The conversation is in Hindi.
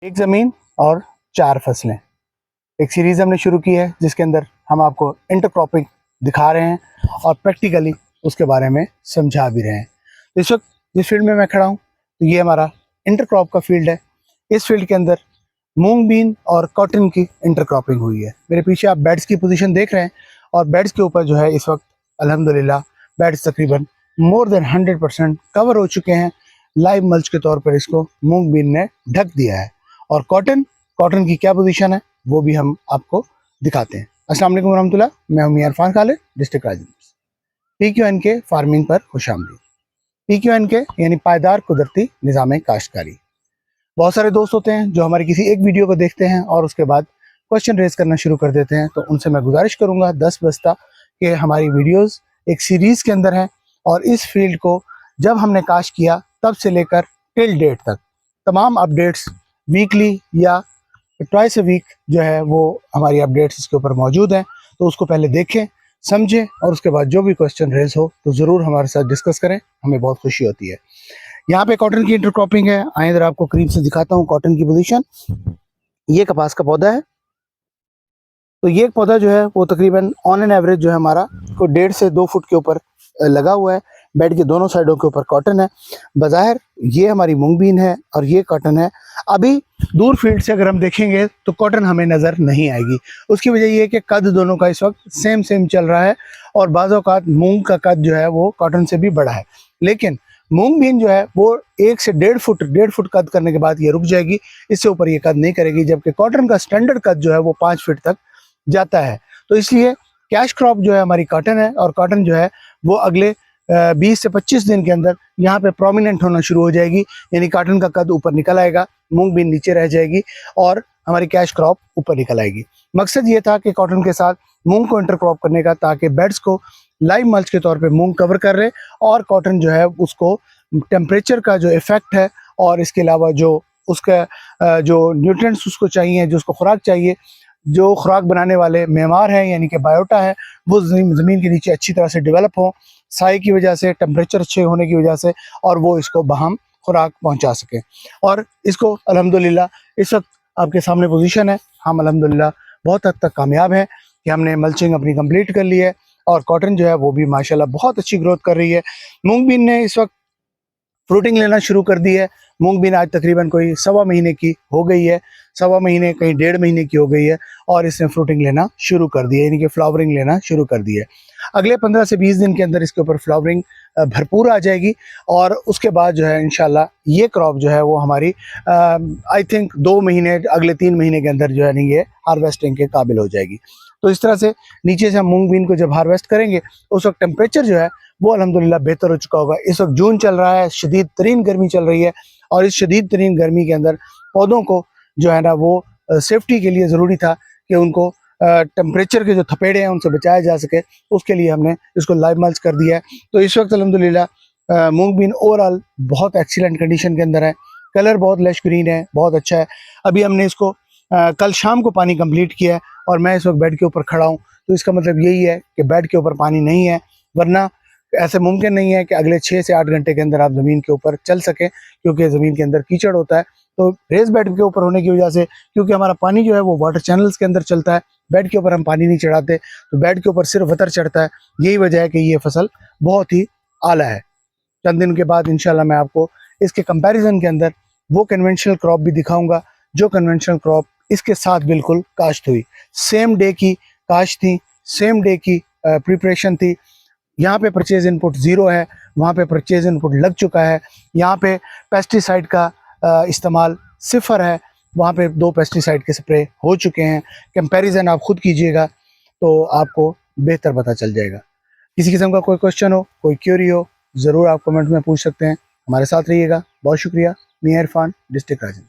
एक ज़मीन और 4 फसलें, एक सीरीज़ हमने शुरू की है जिसके अंदर हम आपको इंटरक्रॉपिंग दिखा रहे हैं और प्रैक्टिकली उसके बारे में समझा भी रहे हैं। तो इस वक्त जिस फील्ड में मैं खड़ा हूँ तो ये हमारा इंटरक्रॉप का फील्ड है। इस फील्ड के अंदर मूंग बीन और कॉटन की इंटरक्रॉपिंग हुई है। मेरे पीछे आप बेड्स की पोजीशन देख रहे हैं और बेड्स के ऊपर जो है इस वक्त अल्हम्दुलिल्लाह बेड्स तकरीबन मोर देन 100% कवर हो चुके हैं। लाइव मल्च के तौर पर इसको मूंग बीन ने ढक दिया है। और कॉटन कॉटन की क्या पोजीशन है वो भी हम आपको दिखाते हैं। अस्सलाम वालेकुम रहमतुल्लाह, मैं हूं मियां इरफान खालिद, डिस्ट्रिक्ट राजौरी। PQN के फार्मिंग पर खुशामदीद। PQN के यानी पायदार कुदरती निज़ाम काश्तकारी। बहुत सारे दोस्त होते हैं जो हमारी किसी एक वीडियो को देखते हैं और उसके बाद क्वेश्चन रेज करना शुरू कर देते हैं। तो उनसे मैं गुजारिश करूंगा 10 बस्ता कि हमारी वीडियोस एक सीरीज़ के अंदर हैं और इस फील्ड को जब हमने काश किया तब से लेकर टिल डेट तक तमाम अपडेट्स वीकली या ट्वाइस अ वीक जो है वो हमारी अपडेट्स इसके ऊपर मौजूद हैं। तो उसको पहले देखें, समझें और उसके बाद जो भी क्वेश्चन रेज हो तो ज़रूर हमारे साथ डिस्कस करें, हमें बहुत खुशी होती है। यहाँ पे कॉटन की इंटरक्रॉपिंग है। आए इधर आपको करीब से दिखाता हूँ कॉटन की पोजीशन। ये कपास का पौधा है। तो ये पौधा जो है वो तकरीबन ऑन एन एवरेज जो है हमारा को 1.5 से 2 फुट के ऊपर लगा हुआ है। बेड के दोनों साइडों के ऊपर कॉटन है। बज़ाहिर ये हमारी मूंग बीन है और ये कॉटन है। अभी दूर फील्ड से अगर हम देखेंगे तो कॉटन हमें नज़र नहीं आएगी। उसकी वजह ये है कि कद दोनों का इस वक्त सेम चल रहा है और बाज़ औक़ात मूंग का कद जो है वो कॉटन से भी बड़ा है। लेकिन मूंग बीन जो है वो 1 से 1.5 फुट कद करने के बाद ये रुक जाएगी, इससे ऊपर ये कद नहीं करेगी। जबकि कॉटन का स्टैंडर्ड कद जो है वो 5 फीट तक जाता है। तो इसलिए कैश क्रॉप जो है हमारी कॉटन है और कॉटन जो है वो अगले 20 से 25 दिन के अंदर यहाँ पे प्रोमिनेंट होना शुरू हो जाएगी। यानी कॉटन का कद ऊपर निकल आएगा, मूंग बीन नीचे रह जाएगी और हमारी कैश क्रॉप ऊपर निकल आएगी। मकसद ये था कि कॉटन के साथ मूंग को इंटरक्रॉप करने का, ताकि बेड्स को लाइव मल्च के तौर पे मूंग कवर कर रहे और कॉटन जो है उसको टेम्परेचर का जो इफेक्ट है और इसके अलावा जो उसका जो न्यूट्रिएंट्स उसको चाहिए, जो उसको खुराक चाहिए, जो खुराक बनाने वाले मेमार हैं यानी कि बायोटा है, वो ज़मीन के नीचे अच्छी तरह से डेवलप हो, साए की वजह से, टेम्परेचर अच्छे होने की वजह से, और वो इसको बहम खुराक पहुंचा सके। और इसको अल्हम्दुलिल्लाह इस वक्त आपके सामने पोजीशन है। हम अल्हम्दुलिल्लाह बहुत हद तक कामयाब हैं कि हमने मल्चिंग अपनी कंप्लीट कर ली है और कॉटन जो है वो भी माशाल्लाह बहुत अच्छी ग्रोथ कर रही है। मूंग बीन ने इस वक्त फ्रूटिंग लेना शुरू कर दी है। मूंग बीन आज तकरीबन कोई 1.25 महीने की हो गई है, 1.25 महीने कहीं 1.5 महीने की हो गई है और इसने फ्रूटिंग लेना शुरू कर दी है, यानी कि फ्लावरिंग लेना शुरू कर दी है। अगले 15 से 20 दिन के अंदर इसके ऊपर फ्लावरिंग भरपूर आ जाएगी और उसके बाद जो है इंशाल्लाह ये क्रॉप जो है वो हमारी आई थिंक 2 महीने, अगले 3 महीने के अंदर जो है ये हार्वेस्टिंग के काबिल हो जाएगी। तो इस तरह से नीचे से हम मूंग बीन को जब हार्वेस्ट करेंगे उस वक्त टेम्परेचर जो है वो अल्हम्दुलिल्लाह बेहतर हो चुका होगा। इस वक्त जून चल रहा है, शदीद तरीन गर्मी चल रही है और इस शदीद तरीन गर्मी के अंदर पौधों को जो है ना वो सेफ्टी के लिए ज़रूरी था कि उनको टेम्परेचर के जो थपेड़े हैं उनसे बचाया जा सके। उसके लिए हमने इसको लाइव मल्च कर दिया है। तो इस वक्त अल्हम्दुलिल्लाह मूंग बीन ओवरऑल बहुत एक्सीलेंट कंडीशन के अंदर है। कलर बहुत लश ग्रीन है, बहुत अच्छा है। अभी हमने इसको कल शाम को पानी कंप्लीट किया है और मैं इस वक्त बेड के ऊपर खड़ा हूँ। तो इसका मतलब यही है कि बेड के ऊपर पानी नहीं है, वरना ऐसे मुमकिन नहीं है कि अगले 6 से 8 घंटे के अंदर आप ज़मीन के ऊपर चल सकें, क्योंकि ज़मीन के अंदर कीचड़ होता है। तो रेस बेड के ऊपर होने की वजह से, क्योंकि हमारा पानी जो है वो वाटर चैनल्स के अंदर चलता है, बेड के ऊपर हम पानी नहीं चढ़ाते, तो बेड के ऊपर सिर्फ वतर चढ़ता है। यही वजह है कि ये फसल बहुत ही आला है। चंद दिन के बाद इंशाल्लाह मैं आपको इसके कंपैरिजन के अंदर वो कन्वेंशनल क्रॉप भी दिखाऊंगा जो कन्वेंशनल क्रॉप इसके साथ बिल्कुल काश्त हुई। सेम डे की काश्त थी, सेम डे की प्रिपरेशन थी। यहाँ पे परचेज इनपुट ज़ीरो है, वहाँ पे परचेज इनपुट लग चुका है। यहाँ पे पेस्टिसाइड का इस्तेमाल सिफर है, वहाँ पे 2 पेस्टिसाइड के स्प्रे हो चुके हैं। कंपैरिजन आप खुद कीजिएगा तो आपको बेहतर पता चल जाएगा। किसी किस्म का कोई क्वेश्चन हो, कोई क्यूरी हो, ज़रूर आप कमेंट में पूछ सकते हैं। हमारे साथ रहिएगा। बहुत शुक्रिया। मियां इरफान, डिस्ट्रिक्ट राजौरी।